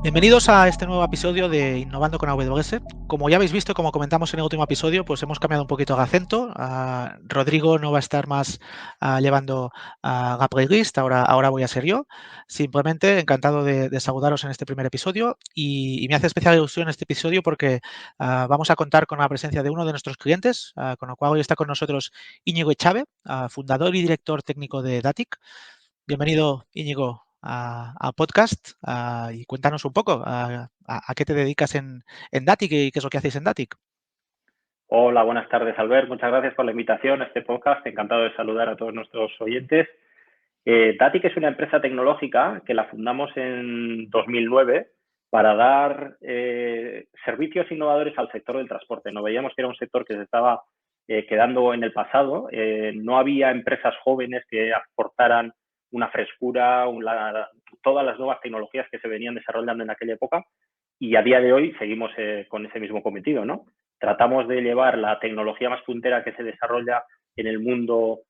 Bienvenidos a este nuevo episodio de Innovando con AWS. Como ya habéis visto y como comentamos en el último episodio, pues hemos cambiado un poquito el acento. Rodrigo no va a estar más llevando a Gabriel List, ahora voy a ser yo. Simplemente encantado de saludaros en este primer episodio y me hace especial ilusión este episodio porque vamos a contar con la presencia de uno de nuestros clientes, con lo cual hoy está con nosotros Íñigo Echave, fundador y director técnico de Datic. Bienvenido, Íñigo, a podcast y cuéntanos un poco a qué te dedicas en Datic y qué es lo que hacéis en Datic. Hola, buenas tardes, Albert. Muchas gracias por la invitación a este podcast. Encantado de saludar a todos nuestros oyentes. Datic es una empresa tecnológica que la fundamos en 2009 para dar servicios innovadores al sector del transporte. No veíamos que era un sector que se estaba quedando en el pasado. No había empresas jóvenes que aportaran una frescura, todas las nuevas tecnologías que se venían desarrollando en aquella época, y a día de hoy seguimos con ese mismo cometido, ¿no? Tratamos de llevar la tecnología más puntera que se desarrolla en el mundo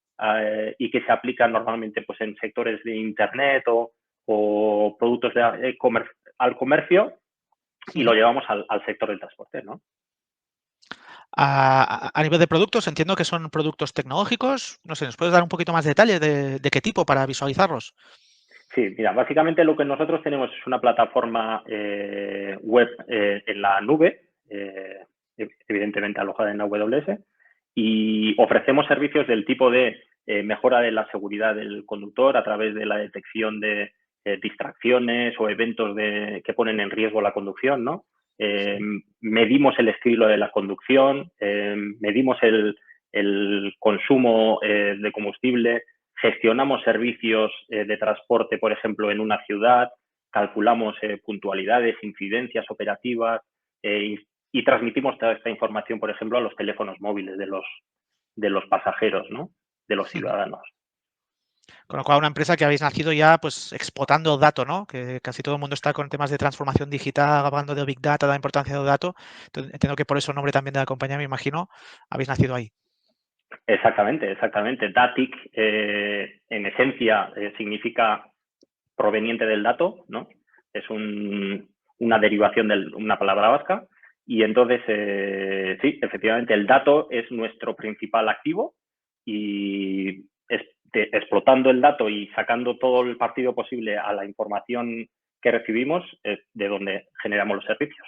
y que se aplica normalmente pues, en sectores de Internet o productos al comercio, y lo llevamos al sector del transporte, ¿no? A nivel de productos, entiendo que son productos tecnológicos. No sé, ¿nos puedes dar un poquito más de detalle de qué tipo para visualizarlos? Sí, mira, básicamente lo que nosotros tenemos es una plataforma web en la nube, evidentemente alojada en AWS, y ofrecemos servicios del tipo de mejora de la seguridad del conductor a través de la detección de distracciones o eventos que ponen en riesgo la conducción, ¿no? Medimos el estilo de la conducción, medimos el consumo de combustible, gestionamos servicios de transporte, por ejemplo, en una ciudad, calculamos puntualidades, incidencias operativas y transmitimos toda esta información, por ejemplo, a los teléfonos móviles de los pasajeros, ¿no? De los ciudadanos. Con lo cual, una empresa que habéis nacido ya pues explotando el dato, ¿no? Que casi todo el mundo está con temas de transformación digital, hablando de Big Data, de la importancia del dato. Entonces, entiendo que por eso el nombre también de la compañía, me imagino, habéis nacido ahí. Exactamente, exactamente. Datic, en esencia, significa proveniente del dato, ¿no? Es una derivación de una palabra vasca. Y entonces, sí, efectivamente, el dato es nuestro principal activo y explotando el dato y sacando todo el partido posible a la información que recibimos es de donde generamos los servicios.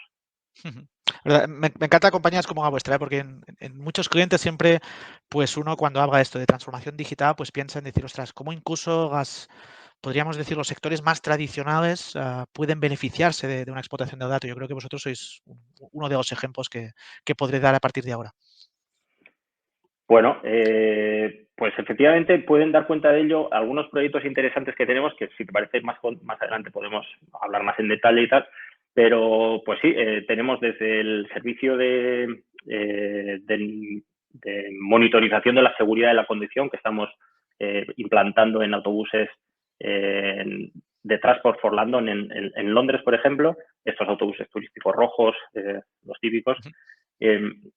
Me encanta compañías como la vuestra, porque en muchos clientes siempre, pues uno cuando habla esto de transformación digital, pues piensa en decir, ostras, cómo incluso podríamos decir, los sectores más tradicionales pueden beneficiarse de una explotación de datos. Yo creo que vosotros sois uno de los ejemplos que podré dar a partir de ahora. Bueno, pues efectivamente pueden dar cuenta de ello algunos proyectos interesantes que tenemos, que si te parece más adelante podemos hablar más en detalle y tal, pero pues sí, tenemos desde el servicio de monitorización de la seguridad de la conducción que estamos implantando en autobuses de Transport for London en Londres, por ejemplo, estos autobuses turísticos rojos, los típicos,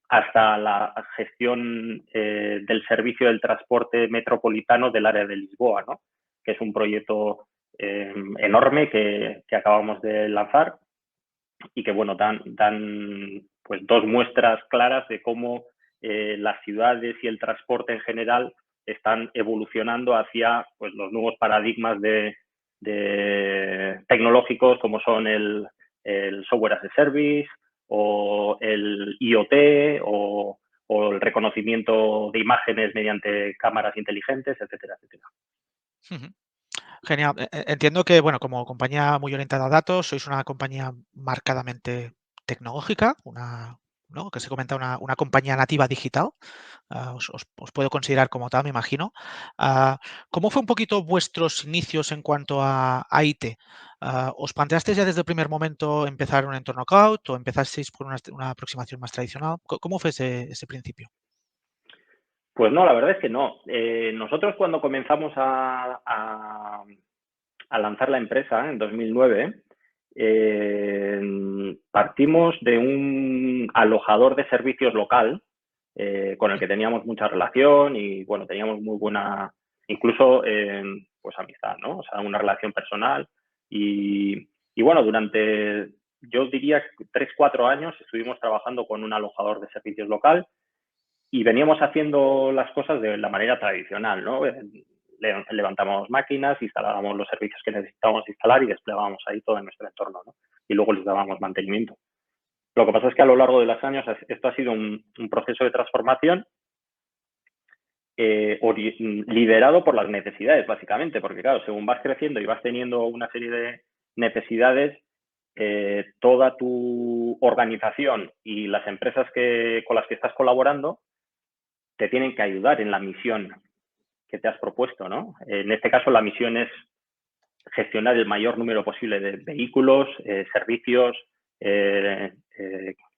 hasta la gestión del servicio del transporte metropolitano del área de Lisboa, ¿no? Que es un proyecto enorme que acabamos de lanzar y que, bueno, dan pues dos muestras claras de cómo las ciudades y el transporte en general están evolucionando hacia pues, los nuevos paradigmas de tecnológicos como son el software as a service o el IoT o el reconocimiento de imágenes mediante cámaras inteligentes, etcétera, etcétera. Genial. Entiendo que, bueno, como compañía muy orientada a datos, sois una compañía marcadamente tecnológica, ¿no? Que se comenta una compañía nativa digital. Os puedo considerar como tal, me imagino. ¿Cómo fue un poquito vuestros inicios en cuanto a IT? ¿Os planteasteis ya desde el primer momento empezar en un entorno cloud o empezasteis por una aproximación más tradicional? ¿Cómo fue ese principio? Pues no, la verdad es que no. Nosotros cuando comenzamos a lanzar la empresa en 2009, partimos de un alojador de servicios local con el que teníamos mucha relación y, bueno, teníamos muy buena, incluso, pues amistad, ¿no? O sea, una relación personal y Y bueno, durante, yo diría, 3, 4 años estuvimos trabajando con un alojador de servicios local y veníamos haciendo las cosas de la manera tradicional, ¿no? Levantábamos máquinas, instalábamos los servicios que necesitábamos instalar y desplegábamos ahí todo en nuestro entorno, ¿no? Y luego les dábamos mantenimiento. Lo que pasa es que a lo largo de los años esto ha sido un proceso de transformación liderado por las necesidades, básicamente, porque claro, según vas creciendo y vas teniendo una serie de necesidades, toda tu organización y las empresas con las que estás colaborando te tienen que ayudar en la misión que te has propuesto, ¿no? En este caso, la misión es gestionar el mayor número posible de vehículos, servicios,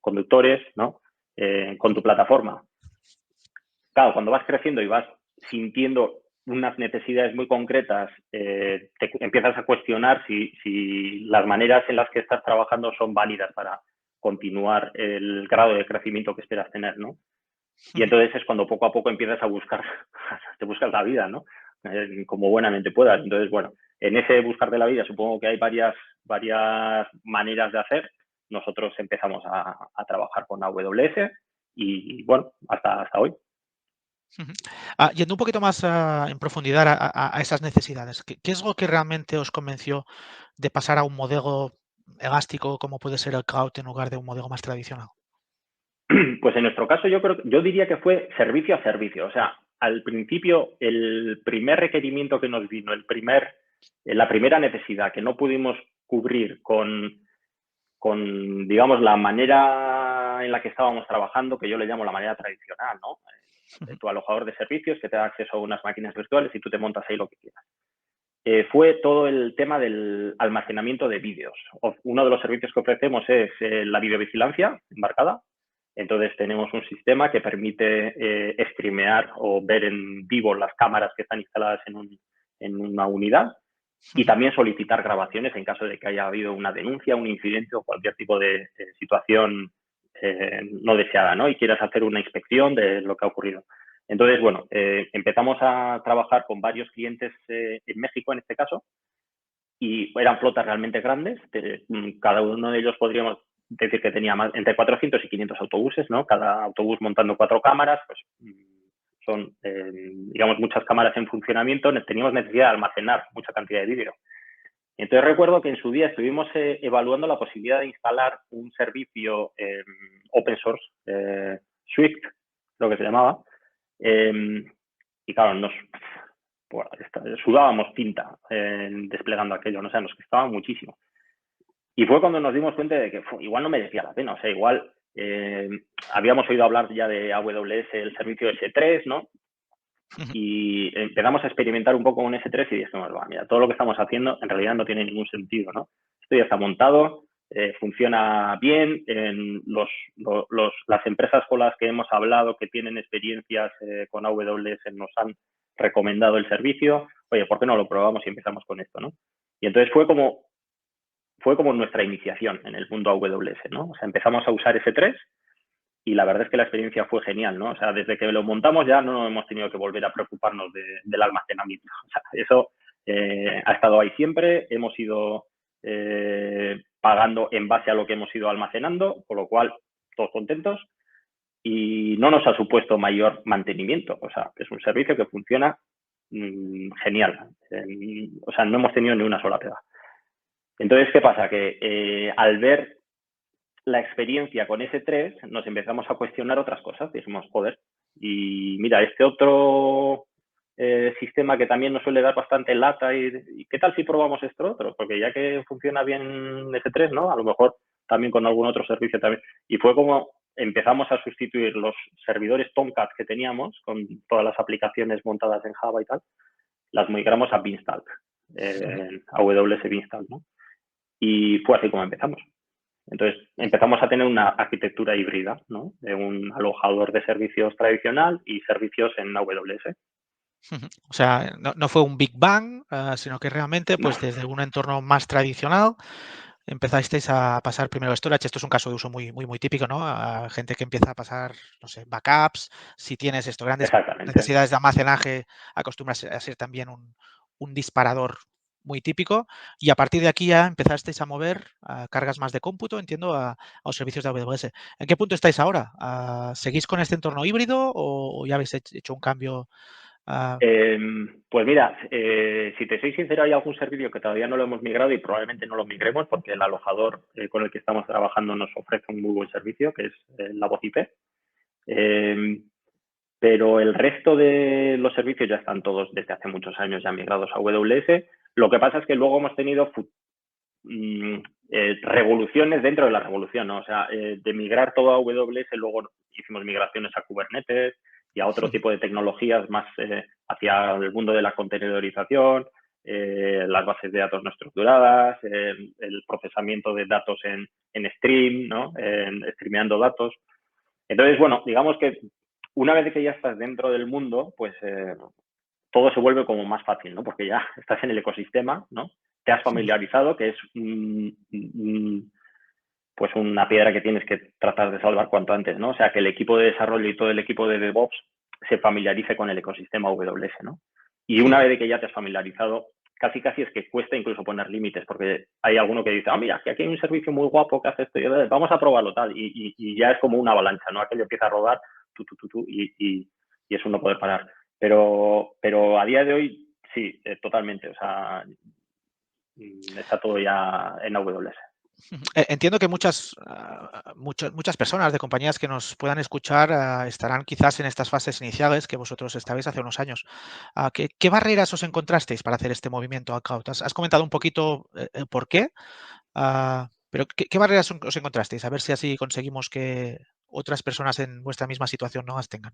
conductores, ¿no? Con tu plataforma. Claro, cuando vas creciendo y vas sintiendo unas necesidades muy concretas, te empiezas a cuestionar si las maneras en las que estás trabajando son válidas para continuar el grado de crecimiento que esperas tener, ¿no? Y entonces es cuando poco a poco empiezas a buscar, te buscas la vida, ¿no? Como buenamente puedas. Entonces, bueno, en ese buscar de la vida supongo que hay varias maneras de hacer. Nosotros empezamos a trabajar con AWS y, bueno, hasta hoy. Yendo un poquito más en profundidad a esas necesidades, ¿qué es lo que realmente os convenció de pasar a un modelo elástico como puede ser el cloud en lugar de un modelo más tradicional? Pues en nuestro caso yo diría que fue servicio a servicio. O sea, al principio el primer requerimiento que nos vino, la primera necesidad que no pudimos cubrir con, digamos, la manera en la que estábamos trabajando, que yo le llamo la manera tradicional, ¿no? Tu alojador de servicios que te da acceso a unas máquinas virtuales y tú te montas ahí lo que quieras. Fue todo el tema del almacenamiento de vídeos. Uno de los servicios que ofrecemos es la videovigilancia embarcada. Entonces tenemos un sistema que permite streamear o ver en vivo las cámaras que están instaladas en una unidad y también solicitar grabaciones en caso de que haya habido una denuncia, un incidente o cualquier tipo de situación no deseada, ¿no? Y quieras hacer una inspección de lo que ha ocurrido. Entonces, bueno, empezamos a trabajar con varios clientes en México, en este caso, y eran flotas realmente grandes. Cada uno de ellos podríamos decir que tenía entre 400 y 500 autobuses, ¿no? Cada autobús montando 4 cámaras, pues son, digamos, muchas cámaras en funcionamiento. Teníamos necesidad de almacenar mucha cantidad de vídeo. Entonces recuerdo que en su día estuvimos evaluando la posibilidad de instalar un servicio open source, Swift, lo que se llamaba, y claro, sudábamos tinta desplegando aquello, ¿no? O sea, nos costaba muchísimo. Y fue cuando nos dimos cuenta de que igual no merecía la pena, o sea, igual habíamos oído hablar ya de AWS, el servicio S3, ¿no? Y empezamos a experimentar un poco con S3 y dijimos, mira, todo lo que estamos haciendo en realidad no tiene ningún sentido, ¿no? Esto ya está montado, funciona bien, las empresas con las que hemos hablado que tienen experiencias con AWS nos han recomendado el servicio, oye, ¿por qué no lo probamos y empezamos con esto, ¿no? Y entonces fue como nuestra iniciación en el mundo AWS, ¿no? O sea, empezamos a usar S3 y la verdad es que la experiencia fue genial, ¿no? O sea, desde que lo montamos ya no hemos tenido que volver a preocuparnos del almacenamiento. O sea, eso ha estado ahí siempre, hemos ido pagando en base a lo que hemos ido almacenando, con lo cual todos contentos y no nos ha supuesto mayor mantenimiento. O sea, es un servicio que funciona genial. O sea, no hemos tenido ni una sola pega. Entonces, ¿qué pasa? Que al ver la experiencia con S3 nos empezamos a cuestionar otras cosas. Dijimos, joder, y mira, este otro sistema que también nos suele dar bastante lata y ¿qué tal si probamos esto otro? Porque ya que funciona bien S3, ¿no? A lo mejor también con algún otro servicio también. Y fue como empezamos a sustituir los servidores Tomcat que teníamos con todas las aplicaciones montadas en Java y tal, las migramos a Beanstalk, AWS Beanstalk, ¿no? Y fue así como empezamos. Entonces empezamos a tener una arquitectura híbrida, ¿no? De un alojador de servicios tradicional y servicios en AWS. O sea, no fue un Big Bang, sino que realmente, pues desde un entorno más tradicional, empezasteis a pasar primero storage. Esto es un caso de uso muy, muy, muy típico, ¿no? A gente que empieza a pasar, no sé, backups. Si tienes esto, grandes Exactamente. necesidades de almacenaje, acostumbras a ser también un disparador muy típico, y a partir de aquí ya empezasteis a mover cargas más de cómputo, entiendo, a los servicios de AWS. ¿En qué punto estáis ahora? ¿Seguís con este entorno híbrido o ya habéis hecho un cambio? Pues mira, si te soy sincero, hay algún servicio que todavía no lo hemos migrado y probablemente no lo migremos porque el alojador con el que estamos trabajando nos ofrece un muy buen servicio, que es la voz IP. Pero el resto de los servicios ya están todos desde hace muchos años ya migrados a AWS. Lo que pasa es que luego hemos tenido revoluciones dentro de la revolución, ¿no? O sea, de migrar todo a AWS, luego hicimos migraciones a Kubernetes y a otro tipo de tecnologías más hacia el mundo de la containerización, las bases de datos no estructuradas, el procesamiento de datos en stream, ¿no? Streameando datos. Entonces, bueno, digamos que una vez que ya estás dentro del mundo, pues todo se vuelve como más fácil, ¿no? Porque ya estás en el ecosistema, ¿no? Te has familiarizado, que es pues una piedra que tienes que tratar de salvar cuanto antes, ¿no? O sea, que el equipo de desarrollo y todo el equipo de DevOps se familiarice con el ecosistema AWS, ¿no? Y una vez que ya te has familiarizado, casi es que cuesta incluso poner límites, porque hay alguno que dice, mira, que aquí hay un servicio muy guapo que hace esto, y vamos a probarlo tal, y ya es como una avalancha, ¿no? Aquello empieza a rodar, y es un no poder parar. Pero a día de hoy, sí, totalmente, o sea, está todo ya en AWS. Entiendo que muchas personas de compañías que nos puedan escuchar estarán quizás en estas fases iniciales que vosotros estabais hace unos años. ¿Qué barreras os encontrasteis para hacer este movimiento a cloud? Has comentado un poquito el por qué, pero ¿qué barreras os encontrasteis? A ver si así conseguimos que otras personas en vuestra misma situación no las tengan.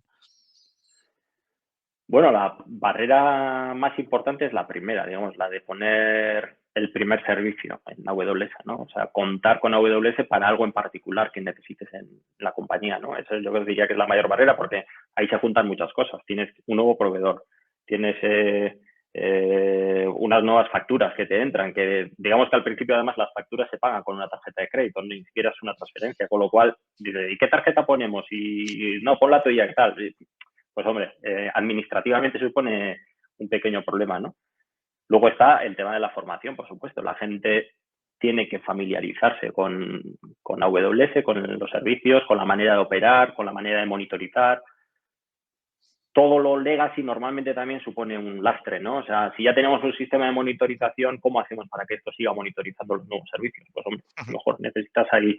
Bueno, la barrera más importante es la primera, digamos, la de poner el primer servicio en AWS, ¿no? O sea, contar con AWS para algo en particular que necesites en la compañía, ¿no? Eso yo diría que es la mayor barrera porque ahí se juntan muchas cosas. Tienes un nuevo proveedor, tienes unas nuevas facturas que te entran, que digamos que al principio además las facturas se pagan con una tarjeta de crédito, ni siquiera es una transferencia, con lo cual, ¿y qué tarjeta ponemos? Y no, pon la tuya y tal. Pues hombre, administrativamente supone un pequeño problema, ¿no? Luego está el tema de la formación, por supuesto. La gente tiene que familiarizarse con AWS, con los servicios, con la manera de operar, con la manera de monitorizar. Todo lo legacy normalmente también supone un lastre, ¿no? O sea, si ya tenemos un sistema de monitorización, ¿cómo hacemos para que esto siga monitorizando los nuevos servicios? Pues hombre, a lo mejor necesitas ahí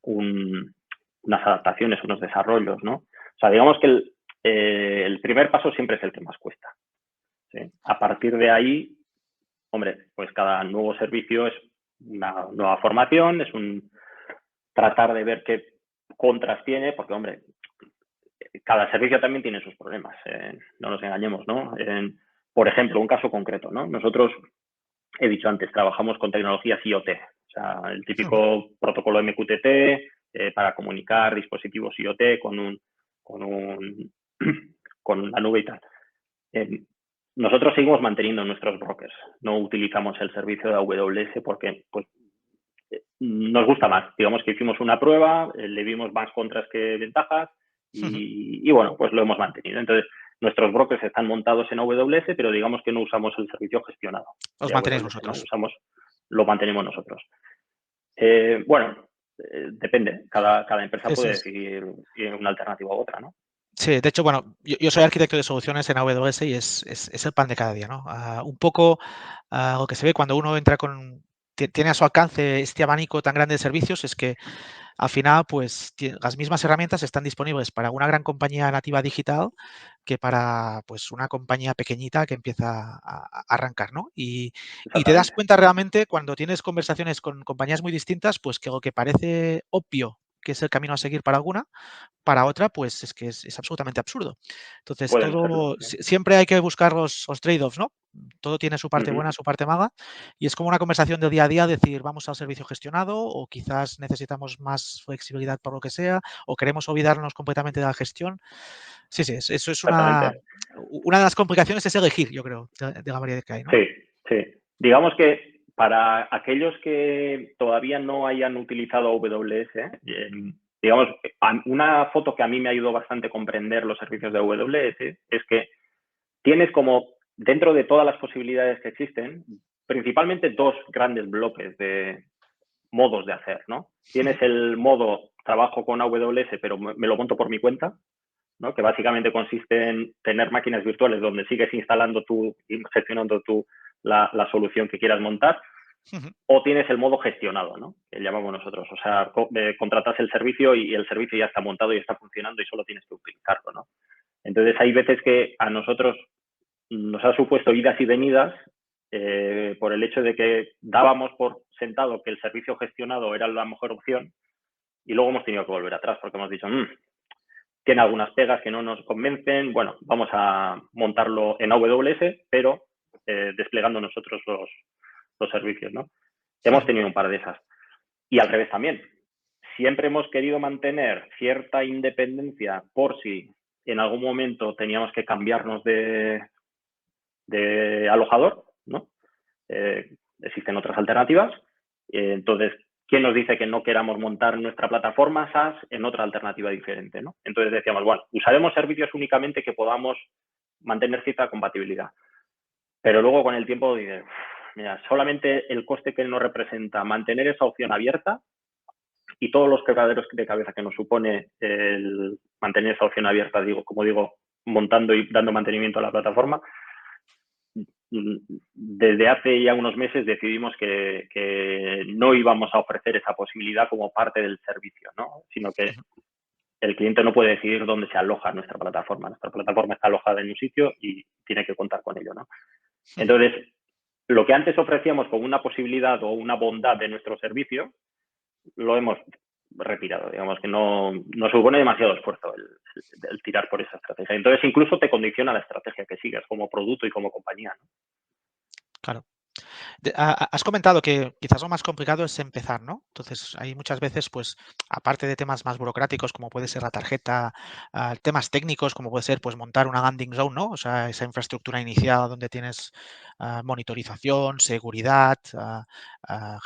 unas adaptaciones, unos desarrollos, ¿no? O sea, digamos que el primer paso siempre es el que más cuesta, ¿sí? A partir de ahí, hombre, pues cada nuevo servicio es una nueva formación, es un tratar de ver qué contras tiene, porque, hombre, cada servicio también tiene sus problemas, no nos engañemos, ¿no? Por ejemplo, un caso concreto, ¿no? Nosotros, he dicho antes, trabajamos con tecnologías IoT, o sea, el típico protocolo MQTT para comunicar dispositivos IoT con la nube y tal. Nosotros seguimos manteniendo nuestros brokers, no utilizamos el servicio de AWS porque pues, nos gusta más. Digamos que hicimos una prueba, le vimos más contras que ventajas y bueno, pues lo hemos mantenido. Entonces, nuestros brokers están montados en AWS, pero digamos que no usamos el servicio gestionado Os de mantenéis AWS, ¿no? vosotros. Lo mantenemos nosotros. Bueno, depende. Cada empresa Eso puede es. decidir una alternativa u otra, ¿no? Sí, de hecho, bueno, yo soy arquitecto de soluciones en AWS y es el pan de cada día, ¿no? Un poco lo que se ve cuando uno entra tiene a su alcance este abanico tan grande de servicios es que al final, pues las mismas herramientas están disponibles para una gran compañía nativa digital que para pues una compañía pequeñita que empieza a arrancar, ¿no? Y te das Exactamente. cuenta realmente cuando tienes conversaciones con compañías muy distintas, pues que lo que parece obvio que es el camino a seguir para alguna, para otra, pues es que es absolutamente absurdo. Entonces, Pueden serlo. ¿Sí? siempre hay que buscar los trade-offs, ¿no? Todo tiene su parte buena, su parte mala, y es como una conversación del día a día, decir, vamos al servicio gestionado, o quizás necesitamos más flexibilidad por lo que sea, o queremos olvidarnos completamente de la gestión. Sí, sí, eso es Exactamente. una de las complicaciones es elegir, yo creo, de la variedad que hay, ¿no? Sí, sí. Digamos que para aquellos que todavía no hayan utilizado AWS, digamos, una foto que a mí me ayudó bastante a comprender los servicios de AWS es que tienes como, dentro de todas las posibilidades que existen, principalmente dos grandes bloques de modos de hacer, ¿no? Tienes el modo trabajo con AWS, pero me lo monto por mi cuenta, ¿no? Que básicamente consiste en tener máquinas virtuales donde sigues instalando tú y gestionando tú la solución que quieras montar. O tienes el modo gestionado, ¿no? Que llamamos nosotros. O sea, contratas el servicio y el servicio ya está montado y está funcionando y solo tienes que utilizarlo, ¿no? Entonces, hay veces que a nosotros nos ha supuesto idas y venidas por el hecho de que dábamos por sentado que el servicio gestionado era la mejor opción y luego hemos tenido que volver atrás porque hemos dicho, tiene algunas pegas que no nos convencen, bueno, vamos a montarlo en AWS, pero desplegando nosotros los servicios, ¿no? Hemos tenido un par de esas. Y al revés también. Siempre hemos querido mantener cierta independencia por si en algún momento teníamos que cambiarnos de alojador, ¿no? Existen otras alternativas. Entonces, ¿quién nos dice que no queramos montar nuestra plataforma SaaS en otra alternativa diferente, ¿no? Entonces decíamos, bueno, usaremos servicios únicamente que podamos mantener cierta compatibilidad. Pero luego con el tiempo dices, mira, solamente el coste que nos representa mantener esa opción abierta y todos los quebraderos de cabeza que nos supone el mantener esa opción abierta, como digo, montando y dando mantenimiento a la plataforma, desde hace ya unos meses decidimos que no íbamos a ofrecer esa posibilidad como parte del servicio, ¿no? Sino que el cliente no puede decidir dónde se aloja nuestra plataforma. Nuestra plataforma está alojada en un sitio y tiene que contar con ello, ¿no? Entonces, lo que antes ofrecíamos como una posibilidad o una bondad de nuestro servicio, lo hemos retirado. Digamos que no supone demasiado esfuerzo el tirar por esa estrategia. Entonces, incluso te condiciona la estrategia que sigas como producto y como compañía, ¿no? Claro. Has comentado que quizás lo más complicado es empezar, ¿no? Entonces, hay muchas veces, pues, aparte de temas más burocráticos, como puede ser la tarjeta, temas técnicos, como puede ser, pues, montar una landing zone, ¿no? O sea, esa infraestructura inicial donde tienes monitorización, seguridad,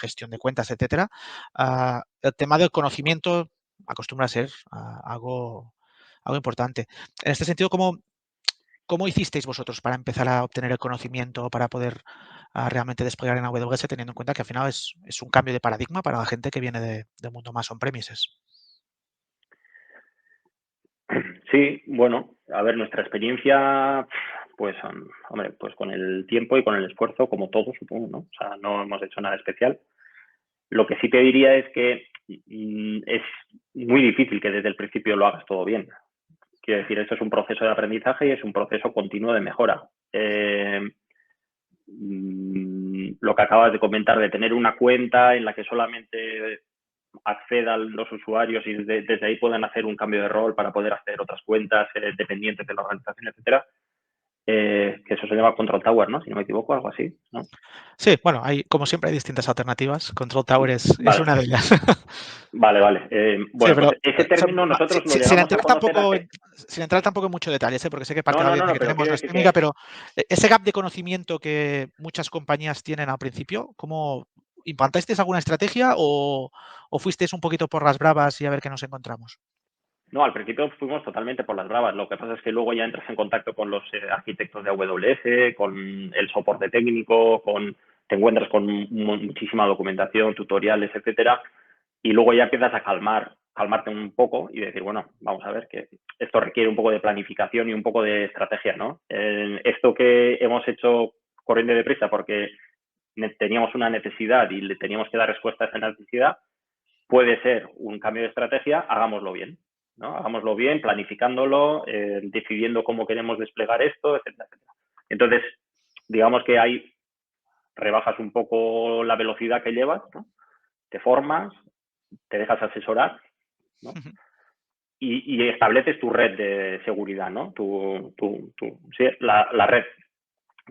gestión de cuentas, etcétera. El tema del conocimiento acostumbra a ser algo importante. En este sentido, ¿cómo hicisteis vosotros para empezar a obtener el conocimiento, para poder realmente desplegar en AWS, teniendo en cuenta que al final es un cambio de paradigma para la gente que viene del mundo más on-premises? Sí, bueno, a ver, nuestra experiencia, pues, hombre, pues con el tiempo y con el esfuerzo, como todos, supongo, ¿no? O sea, no hemos hecho nada especial. Lo que sí te diría es que es muy difícil que desde el principio lo hagas todo bien. Quiero decir, esto es un proceso de aprendizaje y es un proceso continuo de mejora. Lo que acabas de comentar, de tener una cuenta en la que solamente accedan los usuarios y desde ahí puedan hacer un cambio de rol para poder hacer otras cuentas dependientes de la organización, etcétera. Que eso se llama Control Tower, ¿no? Si no me equivoco, algo así, ¿no? Sí, bueno, como siempre hay distintas alternativas. Control Tower es Vale. una de ellas. Vale. Sí, Bueno, pero pues ese término nosotros lo sin llegamos a entrar conocer hace... sin entrar tampoco en mucho detalle, porque sé que parte de la audiencia que pero tenemos quiero no es decir técnica, que... pero ese gap de conocimiento que muchas compañías tienen al principio, ¿cómo implantasteis alguna estrategia o fuisteis un poquito por las bravas y a ver qué nos encontramos? No, al principio fuimos totalmente por las bravas. Lo que pasa es que luego ya entras en contacto con los arquitectos de AWS, con el soporte técnico, te encuentras con muchísima documentación, tutoriales, etcétera, y luego ya empiezas a calmarte un poco y decir, bueno, vamos a ver que esto requiere un poco de planificación y un poco de estrategia, ¿no? Esto que hemos hecho corriendo deprisa porque teníamos una necesidad y le teníamos que dar respuesta a esa necesidad, puede ser un cambio de estrategia, hagámoslo bien, ¿no? Hagámoslo bien, planificándolo, decidiendo cómo queremos desplegar esto, etcétera, etcétera. Entonces, digamos que ahí rebajas un poco la velocidad que llevas, ¿no? Te formas, te dejas asesorar, ¿no? Y estableces tu red de seguridad, ¿no? Sí, la red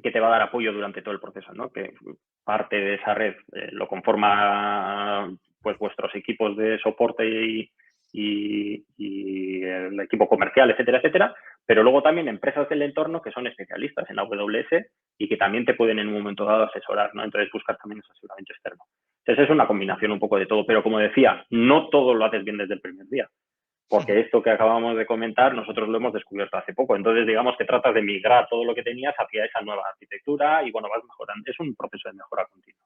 que te va a dar apoyo durante todo el proceso, ¿no? Que parte de esa red lo conforma pues vuestros equipos de soporte y el equipo comercial, etcétera, etcétera, pero luego también empresas del entorno que son especialistas en AWS y que también te pueden en un momento dado asesorar, ¿no? Entonces buscar también ese asesoramiento externo. Entonces es una combinación un poco de todo, pero como decía, no todo lo haces bien desde el primer día. porque esto que acabamos de comentar nosotros lo hemos descubierto hace poco. Entonces, digamos que tratas de migrar todo lo que tenías hacia esa nueva arquitectura y, bueno, vas mejorando. Es un proceso de mejora continua.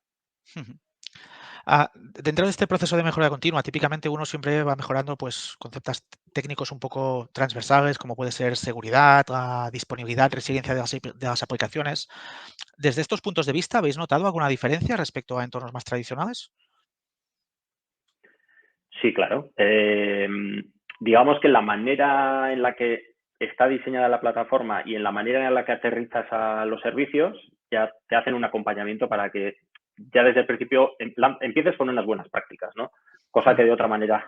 Dentro de este proceso de mejora continua, típicamente uno siempre va mejorando pues, conceptos técnicos un poco transversales, como puede ser seguridad, la disponibilidad, resiliencia de las aplicaciones. Desde estos puntos de vista, ¿habéis notado alguna diferencia respecto a entornos más tradicionales? Sí, claro. Digamos que la manera en la que está diseñada la plataforma y en la manera en la que aterrizas a los servicios, ya te hacen un acompañamiento para que ya desde el principio empieces con unas buenas prácticas, ¿no? Cosa que de otra manera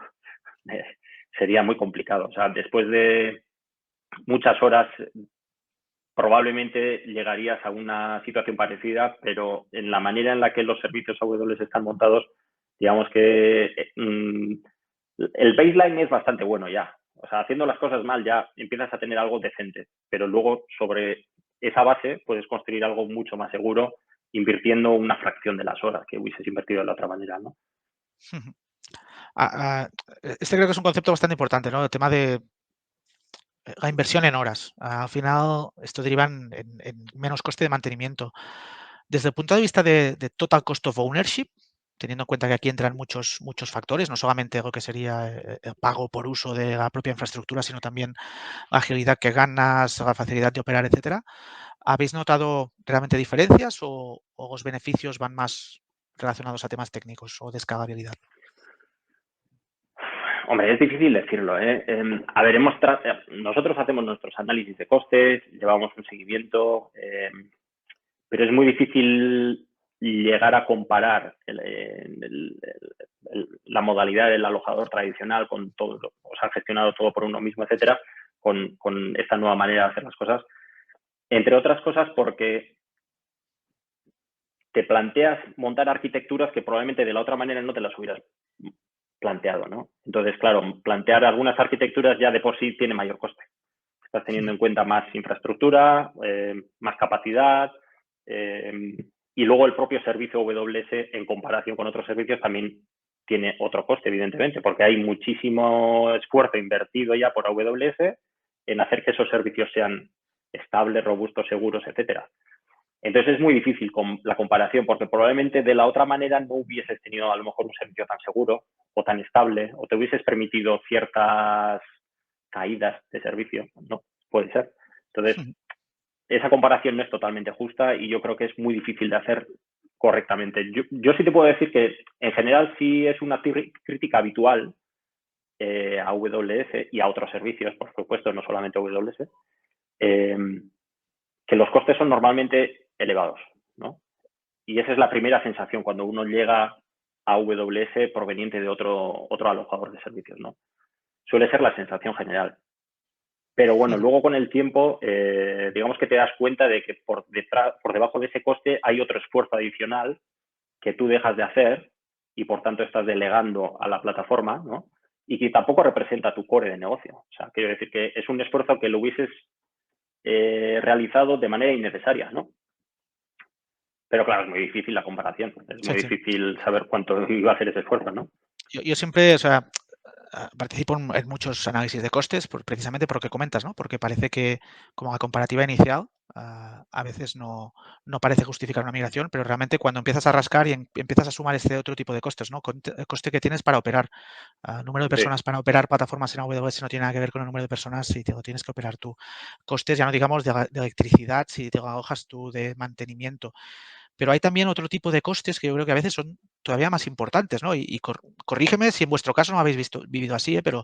sería muy complicado. O sea, después de muchas horas probablemente llegarías a una situación parecida, pero en la manera en la que los servicios AWS están montados, digamos que el baseline es bastante bueno ya. O sea, haciendo las cosas mal ya empiezas a tener algo decente, pero luego sobre esa base puedes construir algo mucho más seguro invirtiendo una fracción de las horas que hubieses invertido de la otra manera, ¿no? Este creo que es un concepto bastante importante, ¿no? El tema de la inversión en horas. Al final, esto deriva en menos coste de mantenimiento. Desde el punto de vista de total cost of ownership, teniendo en cuenta que aquí entran muchos factores, no solamente lo que sería el pago por uso de la propia infraestructura, sino también la agilidad que ganas, la facilidad de operar, etcétera. ¿Habéis notado realmente diferencias o los beneficios van más relacionados a temas técnicos o de escalabilidad? Hombre, es difícil decirlo, ¿eh? A ver, nosotros hacemos nuestros análisis de costes, llevamos un seguimiento, pero es muy difícil llegar a comparar la modalidad del alojador tradicional con todo, o sea, gestionado todo por uno mismo, etcétera, con esta nueva manera de hacer las cosas. Entre otras cosas porque te planteas montar arquitecturas que probablemente de la otra manera no te las hubieras planteado, ¿no? Entonces, claro, plantear algunas arquitecturas ya de por sí tiene mayor coste. Estás teniendo en cuenta más infraestructura, más capacidad, y luego el propio servicio AWS en comparación con otros servicios también tiene otro coste, evidentemente, porque hay muchísimo esfuerzo invertido ya por AWS en hacer que esos servicios sean estables, robustos, seguros, etcétera. Entonces es muy difícil la comparación porque probablemente de la otra manera no hubieses tenido a lo mejor un servicio tan seguro o tan estable o te hubieses permitido ciertas caídas de servicio. No, puede ser. Entonces, esa comparación no es totalmente justa y yo creo que es muy difícil de hacer correctamente. Yo sí te puedo decir que en general sí es una crítica habitual a AWS y a otros servicios, por supuesto, no solamente a AWS, que los costes son normalmente elevados, ¿no? Y esa es la primera sensación cuando uno llega a AWS proveniente de otro alojador de servicios, ¿no? Suele ser la sensación general. Pero bueno, luego con el tiempo, digamos que te das cuenta de que por debajo de ese coste hay otro esfuerzo adicional que tú dejas de hacer y por tanto estás delegando a la plataforma, ¿no? Y que tampoco representa tu core de negocio. O sea, quiero decir que es un esfuerzo que lo hubieses realizado de manera innecesaria, ¿no? Pero claro, es muy difícil la comparación. Es Sí, muy sí. difícil saber cuánto iba a hacer ese esfuerzo, ¿no? Yo siempre, o sea, participo en muchos análisis de costes precisamente por lo que comentas, ¿no? Porque parece que como la comparativa inicial a veces no parece justificar una migración, pero realmente cuando empiezas a rascar y empiezas a sumar este otro tipo de costes, ¿no? El coste que tienes para operar. Número de Sí, personas para operar plataformas en AWS no tiene nada que ver con el número de personas si te lo tienes que operar tú. Costes, ya no digamos de electricidad, si te lo alojas tú, de mantenimiento. Pero hay también otro tipo de costes que yo creo que a veces son todavía más importantes, ¿no? Y corrígeme si en vuestro caso no habéis vivido así, pero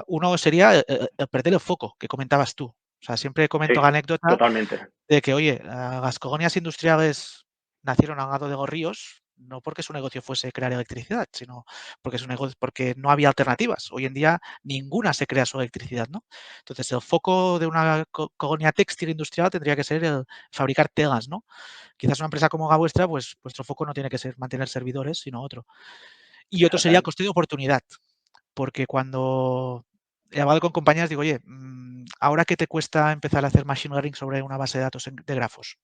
uno sería el perder el foco que comentabas tú. O sea, siempre comento la sí, anécdota totalmente. de que, oye, las colonias industriales nacieron al lado de los ríos, no porque su negocio fuese crear electricidad, sino porque su negocio, porque no había alternativas. Hoy en día ninguna se crea su electricidad, ¿no? Entonces, el foco de una colonia textil industrial tendría que ser el fabricar telas, ¿no? Quizás una empresa como la vuestra, pues vuestro foco no tiene que ser mantener servidores, sino otro. Y otro sería el Exactamente. coste de oportunidad, porque cuando he hablado con compañías digo, oye, ¿ahora qué te cuesta empezar a hacer machine learning sobre una base de datos de grafos?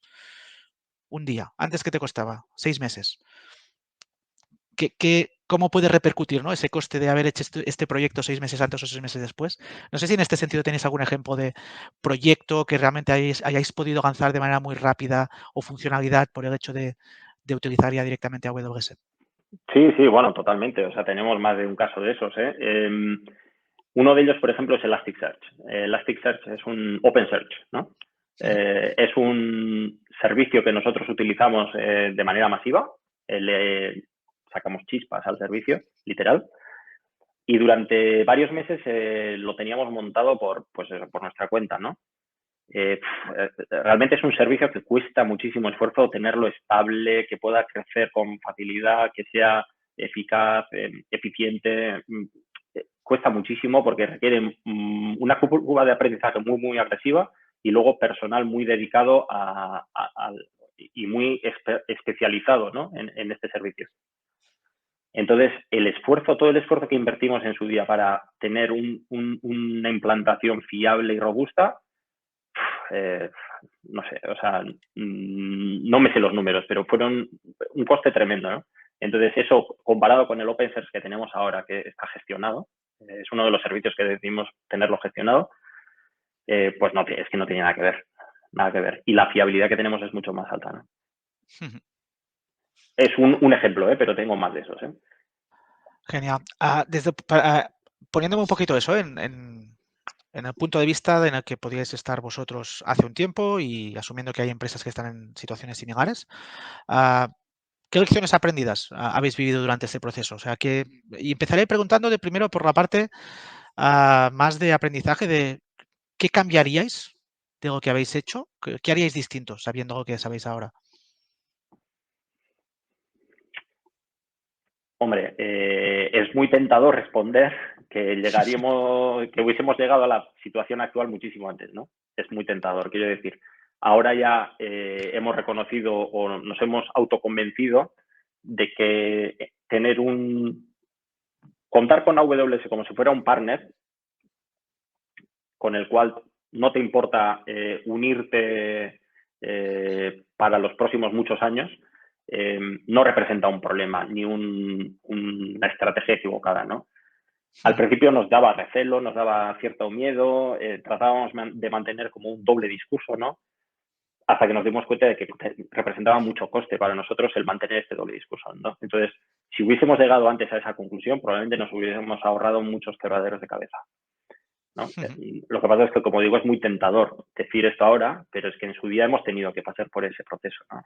Un día. ¿Antes qué te costaba? 6 meses. cómo puede repercutir, ¿no?, ese coste de haber hecho este proyecto 6 meses antes o 6 meses después. No sé si en este sentido tenéis algún ejemplo de proyecto que realmente hayáis podido lanzar de manera muy rápida o funcionalidad por el hecho de utilizar ya directamente AWS. Sí, sí, bueno, totalmente. O sea, tenemos más de un caso de esos, ¿eh? Uno de ellos, por ejemplo, es Elasticsearch. Elasticsearch es un Open Search, ¿no? Es un servicio que nosotros utilizamos de manera masiva. Le sacamos chispas al servicio, literal. Y durante varios meses lo teníamos montado pues por nuestra cuenta, ¿no? Realmente es un servicio que cuesta muchísimo esfuerzo tenerlo estable, que pueda crecer con facilidad, que sea eficaz, eficiente. Cuesta muchísimo porque requiere una curva de aprendizaje muy, muy agresiva y luego personal muy dedicado y muy especializado, ¿no?, en este servicio. Entonces, todo el esfuerzo que invertimos en su día para tener una implantación fiable y robusta, no sé, o sea, no me sé los números, pero fueron un coste tremendo, ¿no? Entonces, eso comparado con el Open Source que tenemos ahora, que está gestionado, es uno de los servicios que decidimos tenerlo gestionado, pues no, es que no tiene nada que ver, nada que ver. Y la fiabilidad que tenemos es mucho más alta, ¿no? Es un ejemplo, pero tengo más de esos, ¿eh? Genial. Poniéndome un poquito eso en el punto de vista en el que podíais estar vosotros hace un tiempo y asumiendo que hay empresas que están en situaciones similares, ¿qué lecciones aprendidas habéis vivido durante este proceso? O sea, y empezaré preguntando primero por la parte más de aprendizaje de qué cambiaríais de lo que habéis hecho, qué haríais distinto sabiendo lo que sabéis ahora. Hombre, es muy tentador responder que hubiésemos llegado a la situación actual muchísimo antes, ¿no? Es muy tentador, quiero decir. Ahora ya hemos reconocido o nos hemos autoconvencido de que contar con AWS como si fuera un partner con el cual no te importa unirte para los próximos muchos años, no representa un problema ni una estrategia equivocada, ¿no? Al principio nos daba recelo, nos daba cierto miedo, tratábamos de mantener como un doble discurso, ¿no? Hasta que nos dimos cuenta de que representaba mucho coste para nosotros el mantener este doble discurso, ¿no? Entonces, si hubiésemos llegado antes a esa conclusión, probablemente nos hubiésemos ahorrado muchos quebraderos de cabeza, ¿no? Lo que pasa es que, como digo, es muy tentador decir esto ahora, pero es que en su día hemos tenido que pasar por ese proceso, ¿no?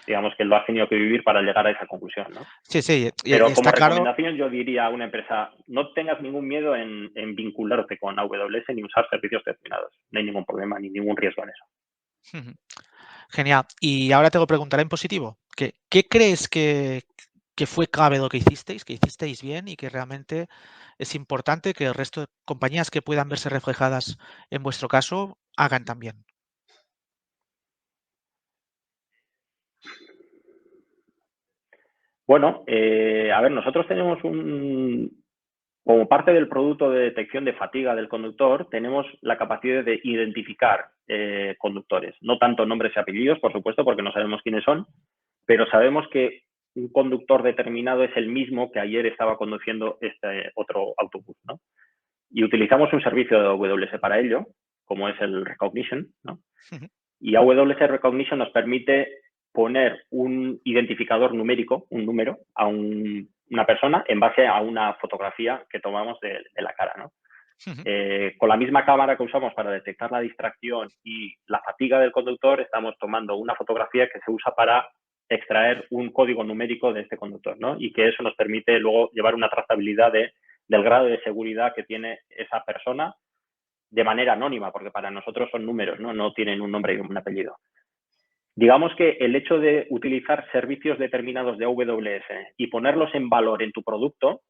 Digamos que lo has tenido que vivir para llegar a esa conclusión, ¿no? Sí, sí, y Pero como está claro. recomendación yo diría a una empresa, no tengas ningún miedo en vincularte con AWS ni usar servicios terminados. No hay ningún problema ni ningún riesgo en eso. Genial. Y ahora te lo preguntaré en positivo. ¿Qué crees que fue clave lo que hicisteis bien y que realmente es importante que el resto de compañías que puedan verse reflejadas en vuestro caso hagan también? Bueno, a ver, nosotros tenemos como parte del producto de detección de fatiga del conductor, tenemos la capacidad de identificar conductores. No tanto nombres y apellidos, por supuesto, porque no sabemos quiénes son, pero sabemos que un conductor determinado es el mismo que ayer estaba conduciendo este otro autobús, ¿no? Y utilizamos un servicio de AWS para ello, como es el Recognition, ¿no? Y AWS Recognition nos permite poner un identificador numérico, un número, a una persona en base a una fotografía que tomamos de la cara, ¿no? Con la misma cámara que usamos para detectar la distracción y la fatiga del conductor, estamos tomando una fotografía que se usa para extraer un código numérico de este conductor, ¿no? Y que eso nos permite luego llevar una trazabilidad del grado de seguridad que tiene esa persona de manera anónima, porque para nosotros son números, ¿no? No tienen un nombre y un apellido. Digamos que el hecho de utilizar servicios determinados de AWS y ponerlos en valor en tu producto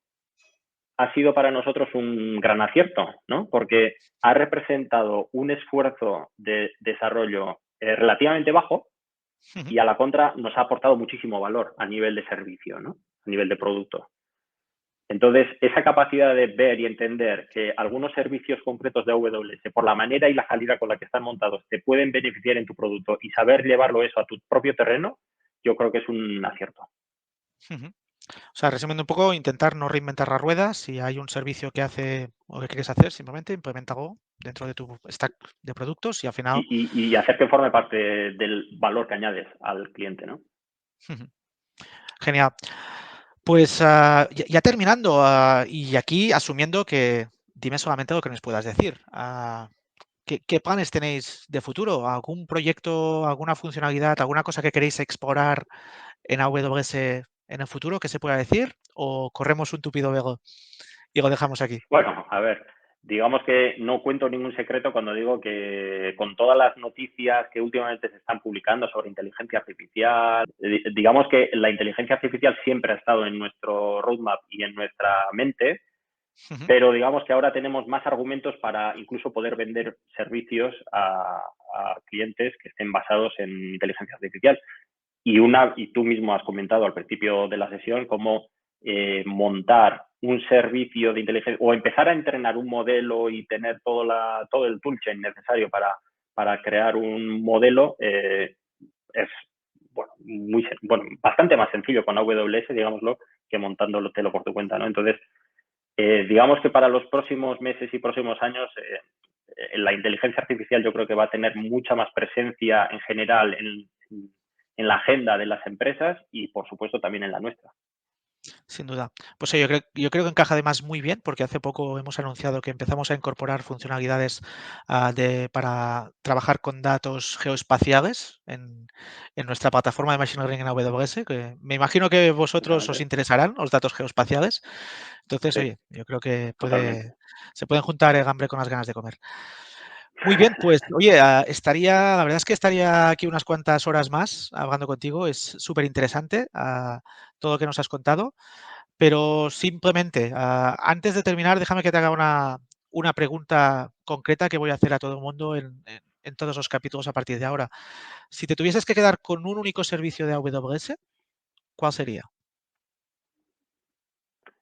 ha sido para nosotros un gran acierto, ¿no? Porque ha representado un esfuerzo de desarrollo relativamente bajo y a la contra nos ha aportado muchísimo valor a nivel de servicio, ¿no? A nivel de producto. Entonces, esa capacidad de ver y entender que algunos servicios concretos de AWS, por la manera y la calidad con la que están montados, te pueden beneficiar en tu producto y saber llevarlo eso a tu propio terreno, yo creo que es un acierto. O sea, resumiendo un poco, intentar no reinventar la rueda. Si hay un servicio que hace o que quieres hacer, simplemente implementalo dentro de tu stack de productos y al final. Y hacer que forme parte del valor que añades al cliente, ¿no? Genial. Pues ya terminando, y aquí asumiendo que dime solamente lo que nos puedas decir. ¿Qué planes tenéis de futuro? ¿Algún proyecto, alguna funcionalidad, alguna cosa que queréis explorar en AWS en el futuro que se pueda decir? ¿O corremos un tupido velo y lo dejamos aquí? Bueno, a ver, digamos que no cuento ningún secreto cuando digo que con todas las noticias que últimamente se están publicando sobre inteligencia artificial, digamos que la inteligencia artificial siempre ha estado en nuestro roadmap y en nuestra mente, pero digamos que ahora tenemos más argumentos para incluso poder vender servicios a clientes que estén basados en inteligencia artificial. Y tú mismo has comentado al principio de la sesión cómo montar un servicio de inteligencia o empezar a entrenar un modelo y tener todo el toolchain necesario para crear un modelo es bastante más sencillo con AWS, digámoslo, que montándolo por tu cuenta, ¿no? Entonces, digamos que para los próximos meses y próximos años, la inteligencia artificial yo creo que va a tener mucha más presencia en general en la agenda de las empresas y, por supuesto, también en la nuestra. Sin duda. Pues yo creo que encaja además muy bien porque hace poco hemos anunciado que empezamos a incorporar funcionalidades para trabajar con datos geoespaciales en nuestra plataforma de Machine Learning en AWS, que me imagino que vosotros os interesarán los datos geoespaciales. Entonces, Sí, oye, yo creo que totalmente. se pueden juntar el hambre con las ganas de comer. Muy bien, pues oye, la verdad es que estaría aquí unas cuantas horas más hablando contigo. Es súper interesante todo lo que nos has contado. Pero simplemente, antes de terminar, déjame que te haga una pregunta concreta que voy a hacer a todo el mundo en todos los capítulos a partir de ahora. Si te tuvieses que quedar con un único servicio de AWS, ¿cuál sería?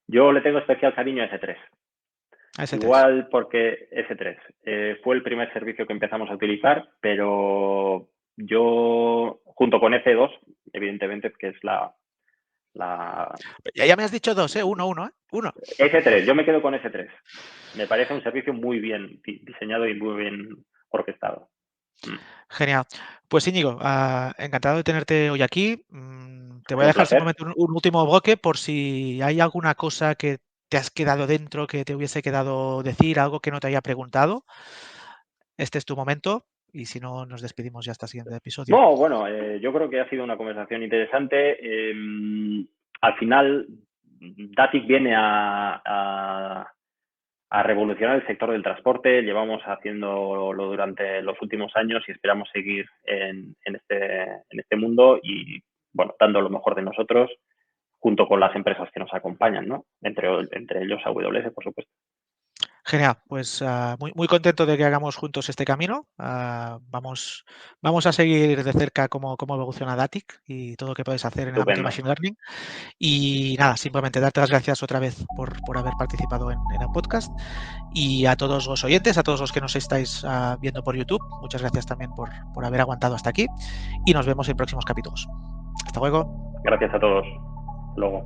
Yo le tengo especial cariño a S3. A S3. Igual porque S3 fue el primer servicio que empezamos a utilizar, pero yo, junto con S2, evidentemente, que es la Ya me has dicho dos, ¿eh? Uno, ¿eh? Uno. S3, yo me quedo con S3. Me parece un servicio muy bien diseñado y muy bien orquestado. Genial. Pues Íñigo, encantado de tenerte hoy aquí. Te voy a Un dejar placer. simplemente un último bloque por si hay alguna cosa que te has quedado dentro, que te hubiese quedado decir, algo que no te haya preguntado. Este es tu momento y si no, nos despedimos ya hasta el siguiente episodio. No, bueno, yo creo que ha sido una conversación interesante. Al final, Datic viene a revolucionar el sector del transporte. Llevamos haciéndolo durante los últimos años y esperamos seguir en este mundo y, bueno, dando lo mejor de nosotros junto con las empresas que nos acompañan, ¿no? Entre ellos AWS, por supuesto. Genial, pues muy contento de que hagamos juntos este camino. Vamos a seguir de cerca cómo evoluciona Datic y todo lo que podéis hacer en el ámbito de Estupendo. Machine Learning. Y nada, simplemente darte las gracias otra vez por haber participado en el podcast. Y a todos los oyentes, a todos los que nos estáis viendo por YouTube, muchas gracias también por haber aguantado hasta aquí. Y nos vemos en próximos capítulos. Hasta luego. Gracias a todos. Hasta luego.